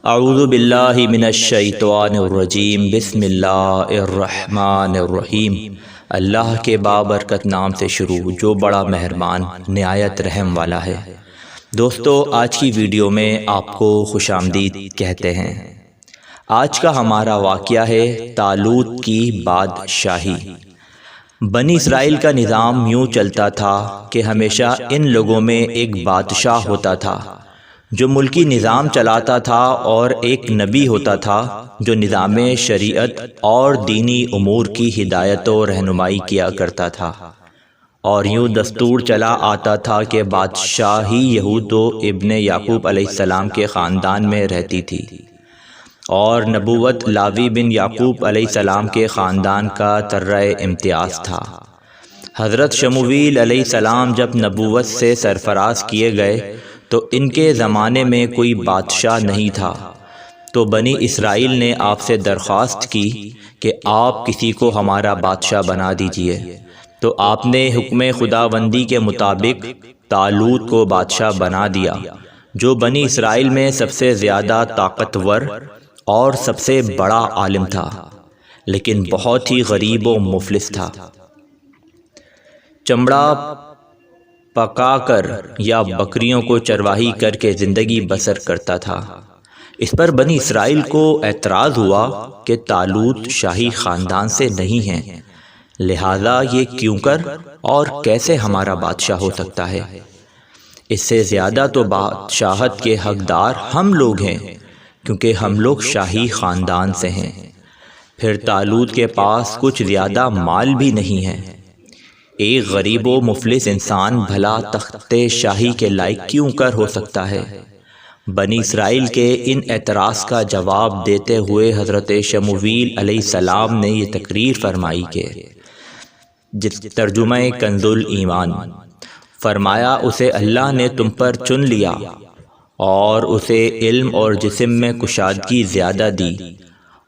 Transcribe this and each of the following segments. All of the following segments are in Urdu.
اعوذ باللہ من الشیطان الرجیم بسم اللہ الرحمن الرحیم۔ اللہ کے بابرکت نام سے شروع جو بڑا مہربان نہایت رحم والا ہے۔ دوستو، آج کی ویڈیو میں آپ کو خوش آمدید کہتے ہیں۔ آج کا ہمارا واقعہ ہے طالوت کی بادشاہی۔ بنی اسرائیل کا نظام یوں چلتا تھا کہ ہمیشہ ان لوگوں میں ایک بادشاہ ہوتا تھا جو ملکی نظام چلاتا تھا، اور ایک نبی ہوتا تھا جو نظام شریعت اور دینی امور کی ہدایت و رہنمائی کیا کرتا تھا۔ اور یوں دستور چلا آتا تھا کہ بادشاہی یہود و ابن یعقوب علیہ السلام کے خاندان میں رہتی تھی، اور نبوت لاوی بن یعقوب علیہ السلام کے خاندان کا ترہ امتیاز تھا۔ حضرت شمویل علیہ السلام جب نبوت سے سرفراز کیے گئے تو ان کے زمانے میں کوئی بادشاہ نہیں تھا، تو بنی اسرائیل نے آپ سے درخواست کی کہ آپ کسی کو ہمارا بادشاہ بنا دیجئے۔ تو آپ نے حکم خداوندی کے مطابق طالوت کو بادشاہ بنا دیا، جو بنی اسرائیل میں سب سے زیادہ طاقتور اور سب سے بڑا عالم تھا، لیکن بہت ہی غریب و مفلس تھا۔ چمڑا پکا کر یا بکریوں کو چرواہی کر کے زندگی بسر کرتا تھا۔ اس پر بنی اسرائیل کو اعتراض ہوا کہ طالوت شاہی خاندان سے نہیں ہیں، لہذا یہ کیوں کر اور کیسے ہمارا بادشاہ ہو سکتا ہے؟ اس سے زیادہ تو بادشاہت کے حقدار ہم لوگ ہیں، کیونکہ ہم لوگ شاہی خاندان سے ہیں۔ پھر طالوت کے پاس کچھ زیادہ مال بھی نہیں ہے۔ ایک غریب و مفلس انسان بھلا تخت شاہی کے لائق کیوں کر ہو سکتا ہے؟ بنی اسرائیل کے ان اعتراض کا جواب دیتے ہوئے حضرت شمویل علیہ السلام نے یہ تقریر فرمائی کہ جس ترجمہ کنز ایمان فرمایا، اسے اللہ نے تم پر چن لیا اور اسے علم اور جسم میں کشادگی زیادہ دی،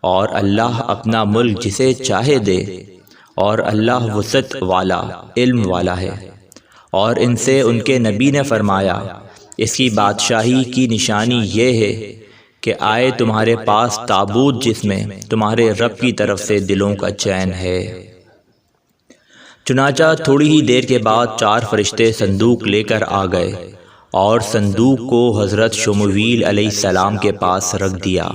اور اللہ اپنا ملک جسے چاہے دے، اور اللہ وسعت والا علم والا ہے۔ اور ان سے ان کے نبی نے فرمایا، اس کی بادشاہی کی نشانی یہ ہے کہ آئے تمہارے پاس تابوت جس میں تمہارے رب کی طرف سے دلوں کا چین ہے۔ چنانچہ تھوڑی ہی دیر کے بعد 4 فرشتے صندوق لے کر آ گئے، اور صندوق کو حضرت شمویل علیہ السلام کے پاس رکھ دیا۔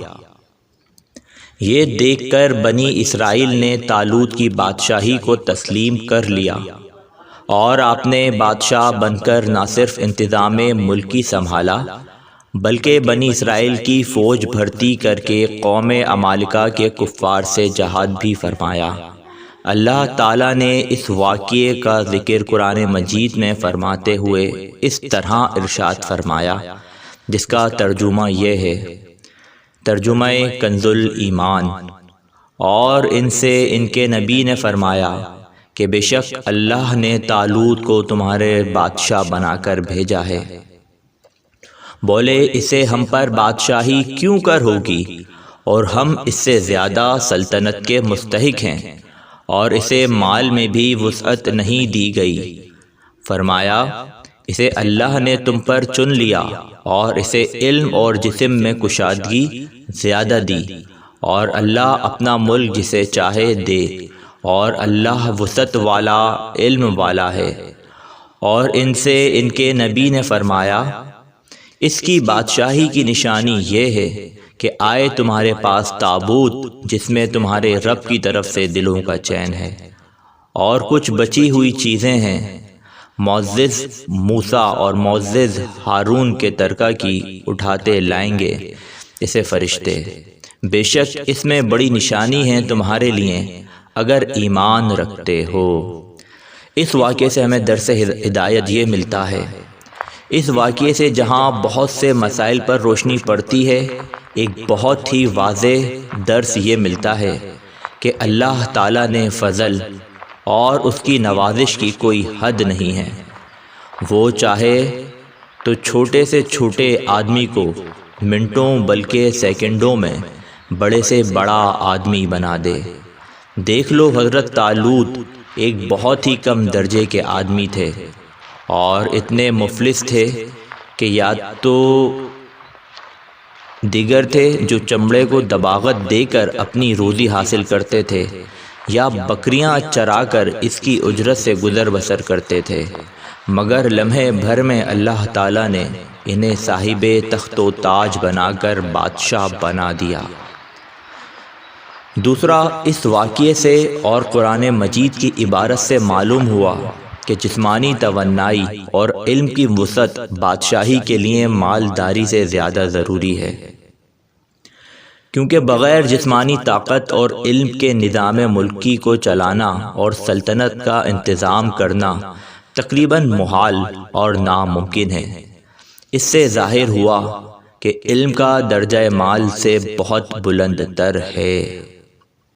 یہ دیکھ کر بنی اسرائیل نے طالوت کی بادشاہی کو تسلیم کر لیا، اور آپ نے بادشاہ بن کر نہ صرف انتظام ملکی سنبھالا، بلکہ بنی اسرائیل کی فوج بھرتی کر کے قوم عمالقہ کے کفار سے جہاد بھی فرمایا۔ اللہ تعالیٰ نے اس واقعے کا ذکر قرآن مجید میں فرماتے ہوئے اس طرح ارشاد فرمایا، جس کا ترجمہ یہ ہے، ترجمہ کنز ایمان۔ اور ان سے ان کے نبی نے فرمایا کہ بے شک اللہ نے طالوت کو تمہارے بادشاہ بنا کر بھیجا ہے۔ بولے، اسے ہم پر بادشاہی کیوں کر ہوگی، اور ہم اس سے زیادہ سلطنت کے مستحق ہیں، اور اسے مال میں بھی وسعت نہیں دی گئی۔ فرمایا، اسے اللہ نے تم پر چن لیا، اور اسے علم اور جسم میں کشادگی زیادہ دی، اور اللہ اپنا ملک جسے چاہے دے، اور اللہ وسعت والا علم والا ہے۔ اور ان سے ان کے نبی نے فرمایا، اس کی بادشاہی کی نشانی یہ ہے کہ آئے تمہارے پاس تابوت جس میں تمہارے رب کی طرف سے دلوں کا چین ہے، اور کچھ بچی ہوئی چیزیں ہیں، معزز موسیٰ اور معزز ہارون کے ترکہ کی اٹھاتے لائیں گے اسے فرشتے۔ بے شک اس میں بڑی نشانی ہے تمہارے لیے اگر ایمان رکھتے ہو۔ اس واقعے سے ہمیں درس ہدایت یہ ملتا ہے۔ اس واقعے سے جہاں بہت سے مسائل پر روشنی پڑتی ہے، ایک بہت ہی واضح درس یہ ملتا ہے کہ اللہ تعالیٰ نے فضل اور اس کی نوازش کی کوئی حد نہیں ہے۔ وہ چاہے تو چھوٹے سے چھوٹے آدمی کو منٹوں بلکہ سیکنڈوں میں بڑے سے بڑا آدمی بنا دے۔ دیکھ لو، حضرت طالوت ایک بہت ہی کم درجے کے آدمی تھے، اور اتنے مفلس تھے کہ یا تو دیگر تھے جو چمڑے کو دباغت دے کر اپنی روزی حاصل کرتے تھے یا بکریاں چرا کر اس کی اجرت سے گزر بسر کرتے تھے، مگر لمحے بھر میں اللہ تعالیٰ نے انہیں صاحب تخت و تاج بنا کر بادشاہ بنا دیا۔ دوسرا، اس واقعے سے اور قرآن مجید کی عبارت سے معلوم ہوا کہ جسمانی توانائی اور علم کی وسعت بادشاہی کے لیے مالداری سے زیادہ ضروری ہے، کیونکہ بغیر جسمانی طاقت اور علم کے نظام ملکی کو چلانا اور سلطنت کا انتظام کرنا تقریباً محال اور ناممکن ہے۔ اس سے ظاہر ہوا کہ علم کا درجہ مال سے بہت بلند تر ہے۔